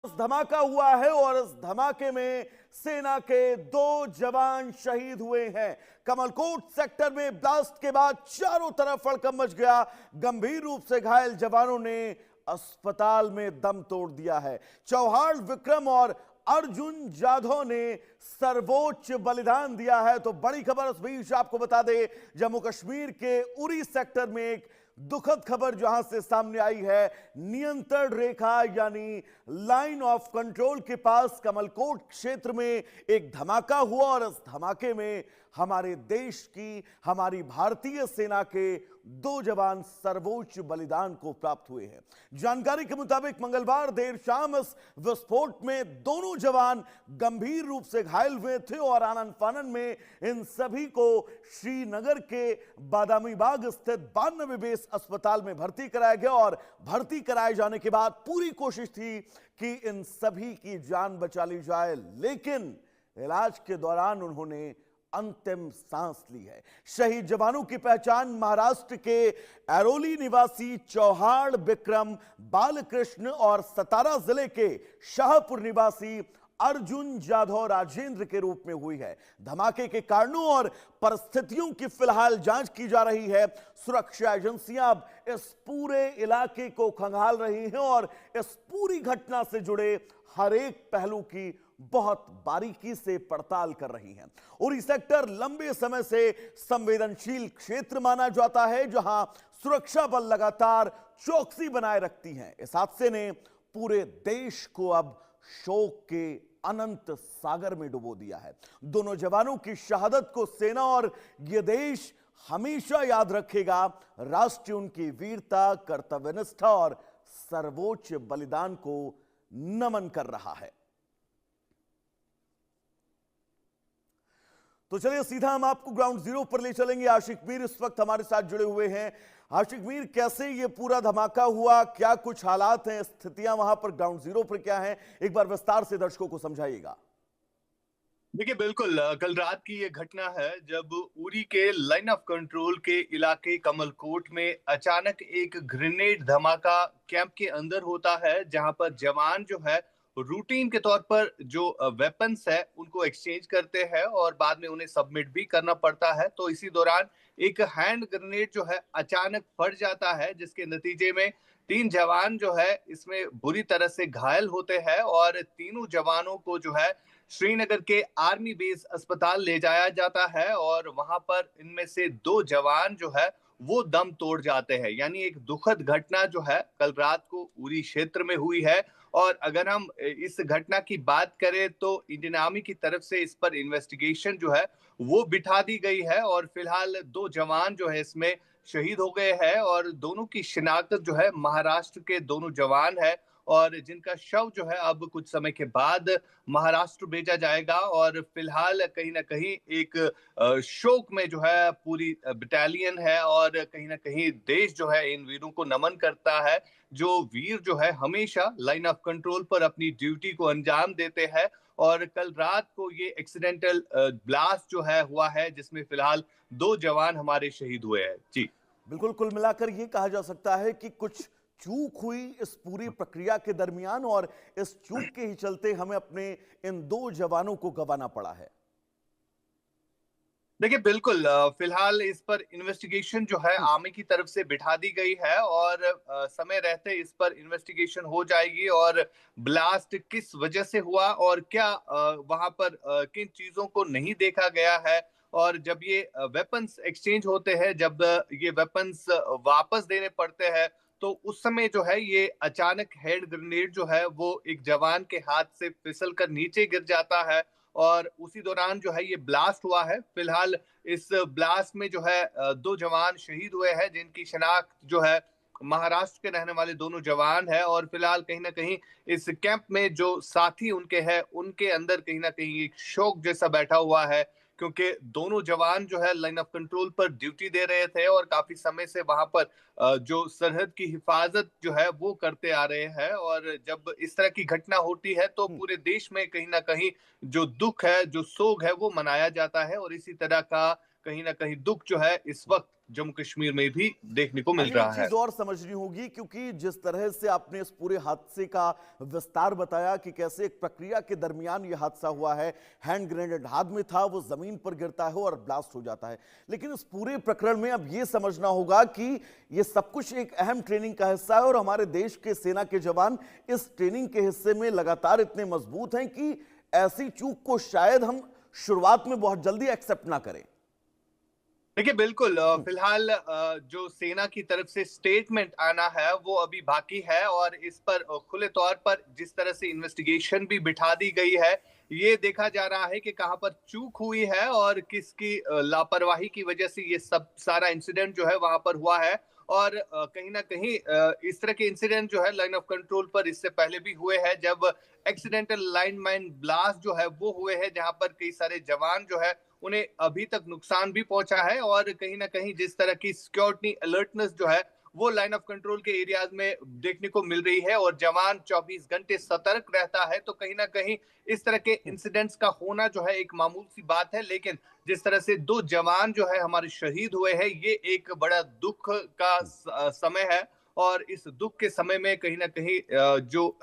धमाका हुआ है और इस धमाके में सेना के 2 जवान शहीद हुए हैं। कमलकोट सेक्टर में ब्लास्ट के बाद चारों तरफ हड़कंप मच गया। गंभीर रूप से घायल जवानों ने अस्पताल में दम तोड़ दिया है। चौहाड़ विक्रम और अर्जुन जाधव ने सर्वोच्च बलिदान दिया है। तो बड़ी खबर इस बीच आपको बता दें, जम्मू कश्मीर के उरी सेक्टर में एक दुखद खबर जहां से सामने आई है। नियंत्रण रेखा यानी लाइन ऑफ कंट्रोल के पास कमलकोट क्षेत्र में एक धमाका हुआ और इस धमाके में हमारे देश की, हमारी भारतीय सेना के 2 जवान सर्वोच्च बलिदान को प्राप्त हुए हैं। जानकारी के मुताबिक मंगलवार देर शाम इस विस्फोट में दोनों जवान गंभीर रूप से घायल हुए थे और आनन फानन में इन सभी को श्रीनगर के बादामी बाग स्थित 92 बेस अस्पताल में भर्ती कराया गया और भर्ती कराए जाने के बाद पूरी कोशिश थी कि इन सभी की जान बचा ली जाए, लेकिन इलाज के दौरान उन्होंने अंतिम सांस ली है। शहीद जवानों की पहचान महाराष्ट्र के ऐरोली निवासी चौहाड़ विक्रम बालकृष्ण और सतारा जिले के शाहपुर निवासी अर्जुन जाधव राजेंद्र के रूप में हुई है। धमाके के कारणों और परिस्थितियों की फिलहाल जांच की जा रही है। सुरक्षा एजेंसियां अब इस पूरे इलाके को खंगाल रही हैं और इस पूरी घटना से जुड़े हर एक पहलू की बहुत बारीकी से पड़ताल कर रही हैं। उरी सेक्टर लंबे समय से संवेदनशील क्षेत्र माना जाता है, जहां सुरक्षा बल लगातार चौकसी बनाए रखती हैं। इस हादसे ने पूरे देश को अब शोक के अनंत सागर में डुबो दिया है। दोनों जवानों की शहादत को सेना और यह देश हमेशा याद रखेगा। राष्ट्र उनकी वीरता, कर्तव्यनिष्ठा और सर्वोच्च बलिदान को नमन कर रहा है। तो चलिए सीधा हम आपको ग्राउंड जीरो पर ले चलेंगे। आशिक मीर इस वक्त हमारे साथ जुड़े हुए हैं। आशिक मीर, कैसे ये पूरा धमाका हुआ, क्या कुछ हालात हैं, स्थितियां वहां पर ग्राउंड जीरो पर क्या हैं, एक बार विस्तार से दर्शकों को समझाइएगा। देखिए बिल्कुल, कल रात की ये घटना है जब उरी के लाइन ऑफ कंट्रोल के इलाके कमलकोट में अचानक एक ग्रेनेड धमाका कैंप के अंदर होता है, जहां पर जवान जो है रूटीन के तौर पर जो वेपन्स है उनको एक्सचेंज करते हैं और बाद में उन्हें सबमिट भी करना पड़ता है। तो इसी दौरान एक हैंड ग्रेनेड जो है अचानक फट जाता है, जिसके नतीजे में 3 जवान जो है इसमें बुरी तरह से घायल होते हैं और तीनों जवानों को जो है श्रीनगर के आर्मी बेस अस्पताल ले जाया जाता है और वहां पर इनमें से 2 जवान जो है वो दम तोड़ जाते हैं। यानी एक दुखद घटना जो है कल रात को उरी क्षेत्र में हुई है। और अगर हम इस घटना की बात करें तो इंडियन आर्मी की तरफ से इस पर इन्वेस्टिगेशन जो है वो बिठा दी गई है और फिलहाल 2 जवान जो है इसमें शहीद हो गए हैं और दोनों की शिनाख्त जो है महाराष्ट्र के दोनों जवान है और जिनका शव जो है अब कुछ समय के बाद महाराष्ट्र भेजा जाएगा। और फिलहाल कहीं ना कहीं एक शोक में जो है पूरी बटालियन है और कहीं ना कहीं देश जो है इन वीरों को नमन करता है, जो वीर जो है हमेशा लाइन ऑफ कंट्रोल पर अपनी ड्यूटी को अंजाम देते हैं। और कल रात को ये एक्सीडेंटल ब्लास्ट जो है हुआ है, जिसमें फिलहाल 2 जवान हमारे शहीद हुए हैं। जी बिल्कुल, कुल मिलाकर यह कहा जा सकता है कि कुछ चूक हुई इस पूरी प्रक्रिया के दरमियान और इस चूक के ही चलते हमें अपने इन 2 जवानों को गंवाना पड़ा है। देखिए बिल्कुल, फिलहाल इस पर इन्वेस्टिगेशन जो है आर्मी की तरफ से बिठा दी गई है और समय रहते इस पर इन्वेस्टिगेशन हो जाएगी और ब्लास्ट किस वजह से हुआ और क्या वहां पर किन चीजों को नहीं देखा गया है। और जब ये वेपन्स एक्सचेंज होते हैं, जब ये वेपन्स वापस देने पड़ते हैं, तो उस समय जो है ये अचानक हैंड ग्रेनेड जो है वो एक जवान के हाथ से फिसल कर नीचे गिर जाता है और उसी दौरान जो है ये ब्लास्ट हुआ है। फिलहाल इस ब्लास्ट में जो है 2 जवान शहीद हुए हैं, जिनकी शनाख्त जो है महाराष्ट्र के रहने वाले दोनों जवान है और फिलहाल कहीं ना कहीं इस कैंप में जो साथी उनके हैं उनके अंदर कहीं ना कहीं एक शोक जैसा बैठा हुआ है, क्योंकि दोनों जवान जो है लाइन ऑफ कंट्रोल पर ड्यूटी दे रहे थे और काफी समय से वहां पर जो सरहद की हिफाजत जो है वो करते आ रहे हैं। और जब इस तरह की घटना होती है तो पूरे देश में कहीं ना कहीं जो दुख है, जो सोग है वो मनाया जाता है और इसी तरह का कहीं ना कहीं दुख जो है इस वक्त जम्मू कश्मीर में भी देखने को हाँ मिल जी, एक रहा है। चीज और समझनी होगी, क्योंकि जिस तरह से आपने इस पूरे हादसे का विस्तार बताया कि कैसे एक प्रक्रिया के दरमियान यह हादसा हुआ है, हैंड ग्रेनेड हाथ में था, वो जमीन पर गिरता है और ब्लास्ट हो जाता है। लेकिन इस पूरे प्रकरण में अब यह समझना होगा कि यह सब कुछ एक अहम ट्रेनिंग का हिस्सा है और हमारे देश के सेना के जवान इस ट्रेनिंग के हिस्से में लगातार इतने मजबूत हैं कि ऐसी चूक को शायद हम शुरुआत में बहुत जल्दी एक्सेप्ट ना करें। देखिए बिल्कुल, फिलहाल जो सेना की तरफ से स्टेटमेंट आना है वो अभी बाकी है, और इस पर खुले तौर पर जिस तरह से इन्वेस्टिगेशन भी बिठा दी गई है, ये देखा जा रहा है कि कहां पर चूक हुई है और किसकी लापरवाही की वजह से ये सब सारा इंसिडेंट जो है वहां पर हुआ है। और कहीं ना कहीं इस तरह के इंसिडेंट जो है लाइन ऑफ कंट्रोल पर इससे पहले भी हुए हैं, जब एक्सीडेंटल लाइन माइन ब्लास्ट जो है वो हुए हैं, जहां पर कई सारे जवान जो है उन्हें अभी तक नुकसान भी पहुंचा है। और कहीं ना कहीं जिस तरह की सिक्योरिटी अलर्टनेस जो है वो लाइन ऑफ कंट्रोल के एरियाज में देखने को मिल रही है, और जवान 24 घंटे सतर्क रहता है, तो कहीं ना कहीं इस तरह के इंसिडेंट्स का होना जो है एक मामूल सी बात है। लेकिन जिस तरह से 2 जवान जो है हमारे शहीद हुए हैं, ये एक बड़ा दुख का समय है। और इस दुख के समय में कहीं ना कहीं जो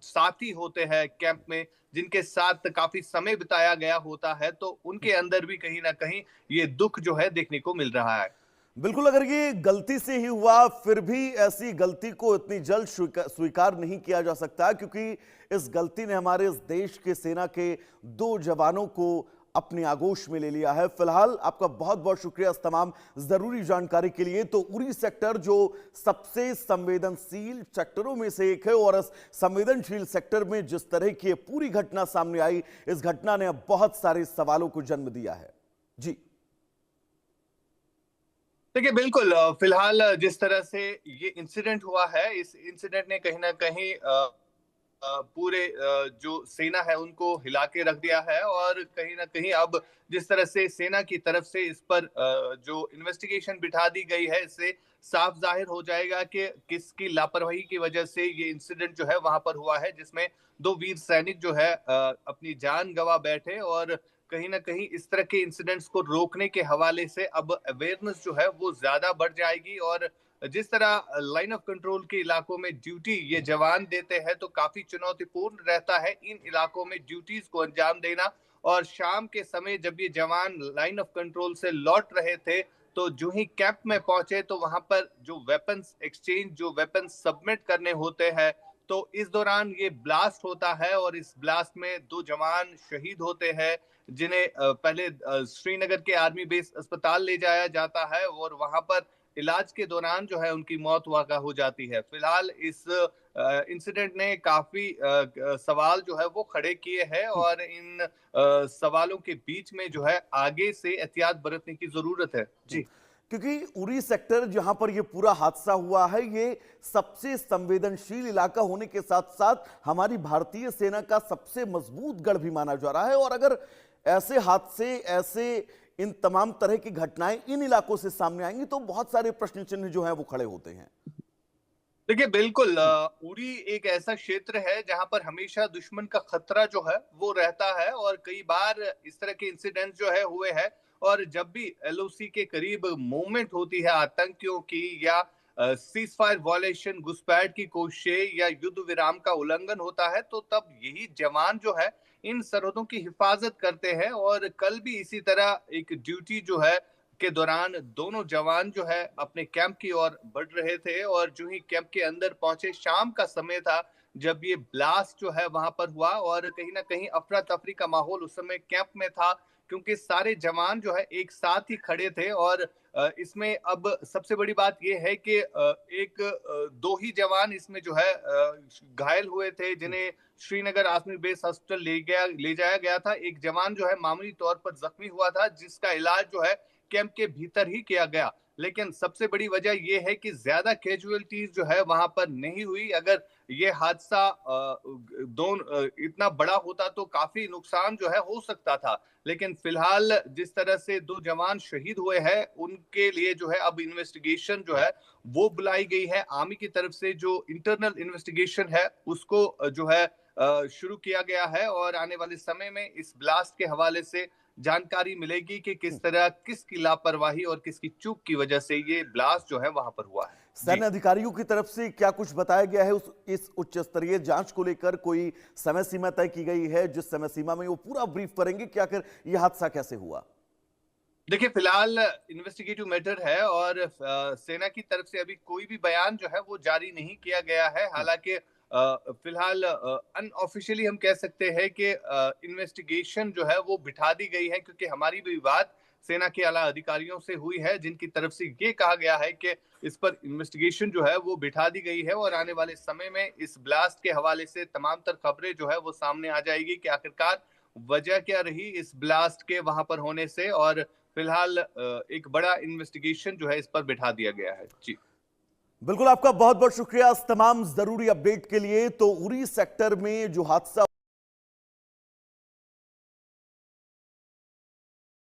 साथी होते हैं कैंप में, जिनके साथ काफी समय बिताया गया होता है, तो उनके अंदर भी कहीं ना कहीं ये दुख जो है देखने को मिल रहा है। बिल्कुल, अगर ये गलती से ही हुआ, फिर भी ऐसी गलती को इतनी जल्द स्वीकार नहीं किया जा सकता, क्योंकि इस गलती ने हमारे इस देश के सेना के 2 जवानों को अपने आगोश में ले लिया है। फिलहाल आपका बहुत बहुत शुक्रिया इस तमाम जरूरी जानकारी के लिए। तो उरी सेक्टर जो सबसे संवेदनशील सेक्टरों में से एक है, और इस संवेदनशील सेक्टर में जिस तरह की पूरी घटना सामने आई, इस घटना ने अब बहुत सारे सवालों को जन्म दिया है। जी देखिए बिल्कुल, फिलहाल जिस तरह से ये इंसिडेंट हुआ है, इस इंसिडेंट ने कहीं ना कहीं पूरे जो सेना है उनको हिला के रख दिया है। और कहीं ना कहीं अब जिस तरह से सेना की तरफ से इस पर जो इन्वेस्टिगेशन बिठा दी गई है, इससे साफ जाहिर हो जाएगा कि किसकी लापरवाही की वजह से ये इंसिडेंट जो है वहां पर हुआ है, जिसमें 2 वीर सैनिक जो है अपनी जान गंवा बैठे। और कहीं ना कहीं इस तरह के इंसिडेंट्स को रोकने के हवाले से अब अवेयरनेस जो है वो ज्यादा बढ़ जाएगी। और जिस तरह लाइन ऑफ कंट्रोल के इलाकों में ड्यूटी ये जवान देते हैं, तो काफी चुनौतीपूर्ण रहता है इन इलाकों में ड्यूटीज को अंजाम देना। और शाम के समय जब ये जवान लाइन ऑफ कंट्रोल से लौट रहे थे, तो जो ही कैंप में पहुंचे, तो वहां पर जो वेपन्स एक्सचेंज, जो वेपन्स सबमिट करने होते हैं, तो इस दौरान ये ब्लास्ट होता है। और इस ब्लास्ट में 2 जवान शहीद होते हैं, जिन्हें पहले श्रीनगर के आर्मी बेस अस्पताल ले जाया जाता है, और वहां पर इलाज के दौरान जो है उनकी मौत वाक़ा हो जाती है। फिलहाल इस इंसिडेंट ने काफी सवाल जो है वो खड़े किए हैं, और इन सवालों के बीच में जो है आगे से एहतियात बरतने की जरूरत है। जी, क्योंकि उरी सेक्टर जहां पर यह पूरा हादसा हुआ है, ये सबसे संवेदनशील इलाका होने के साथ साथ हमारी भारतीय सेना का सबसे मजबूत गढ़ भी माना जा रहा है। और अगर ऐसे हादसे, ऐसे इन तमाम तरह की घटनाएं इन इलाकों से सामने आएंगी, तो बहुत सारे प्रश्न चिन्ह जो हैं वो खड़े होते हैं। देखिए बिल्कुल, उरी एक ऐसा क्षेत्र है जहां पर हमेशा दुश्मन का खतरा जो है वो रहता है, और कई बार इस तरह के इंसिडेंट जो है हुए हैं। और जब भी एलओसी के करीब मूवमेंट होती है आतंकियों की, या सीज फायर वॉयलेशन, घुसपैठ की कोशिशें, या युद्ध विराम का उल्लंघन होता है, तो तब यही जवान जो है इन सरहदों की हिफाजत करते हैं। और कल भी इसी तरह एक ड्यूटी जो है के दौरान दोनों जवान जो है अपने कैंप की ओर बढ़ रहे थे, और जो ही कैंप के अंदर पहुंचे, शाम का समय था जब ये ब्लास्ट जो है वहां पर हुआ। और कहीं ना कहीं अफरा तफरी का माहौल उस समय कैंप में था, क्योंकि सारे जवान जो है एक साथ ही खड़े थे। और इसमें अब सबसे बड़ी बात यह है कि एक 2 ही जवान इसमें जो है घायल हुए थे, जिन्हें श्रीनगर आर्मी बेस हॉस्पिटल ले जाया गया था। एक जवान जो है मामूली तौर पर जख्मी हुआ था, जिसका इलाज जो है कैंप के भीतर ही किया गया। लेकिन सबसे बड़ी वजह यह है कि ज्यादा कैजुअलिटीज जो है वहां पर नहीं हुई। अगर ये हादसा इतना बड़ा होता तो काफी नुकसान जो है हो सकता था। लेकिन फिलहाल जिस तरह से 2 जवान शहीद हुए हैं, उनके लिए जो है अब इन्वेस्टिगेशन जो है वो बुलाई गई है। आर्मी की तरफ से जो इंटरनल इन्वेस्टिगेशन है उसको जो है शुरू किया गया है, और आने वाले समय में इस ब्लास्ट के हवाले से जानकारी मिलेगी कि किस तरह किसकी लापरवाही और किसकी चूक की वजह से ये ब्लास्ट जो है वहां पर हुआ है। सैन्य अधिकारियों की तरफ से क्या कुछ बताया गया है इस उच्च स्तरीय जांच को लेकर? कोई समय सीमा तय की गई है जिस समय सीमा में वो पूरा ब्रीफ करेंगे कि आखिर यह हादसा कैसे हुआ? देखिए, फिलहाल इन्वेस्टिगेटिव मैटर है और सेना की तरफ से अभी कोई भी बयान जो है वो जारी नहीं किया गया है। हालांकि फिलहाल अनऑफिशियली हम कह सकते हैं कि इन्वेस्टिगेशन जो है वो बिठा दी गई है, क्योंकि हमारी भी बात सेना के आला अधिकारियों से हुई है, जिनकी तरफ से ये कहा गया है कि इस पर इन्वेस्टिगेशन जो है वो बिठा दी गई है और आने वाले समय में इस ब्लास्ट के हवाले से तमाम तर खबरें जो है वो सामने आ जाएगी कि आखिरकार वजह क्या रही इस ब्लास्ट के वहां पर होने से। और फिलहाल एक बड़ा इन्वेस्टिगेशन जो है इस पर बिठा दिया गया है। जी बिल्कुल, आपका बहुत बहुत शुक्रिया इस तमाम जरूरी अपडेट के लिए। तो उरी सेक्टर में जो हादसा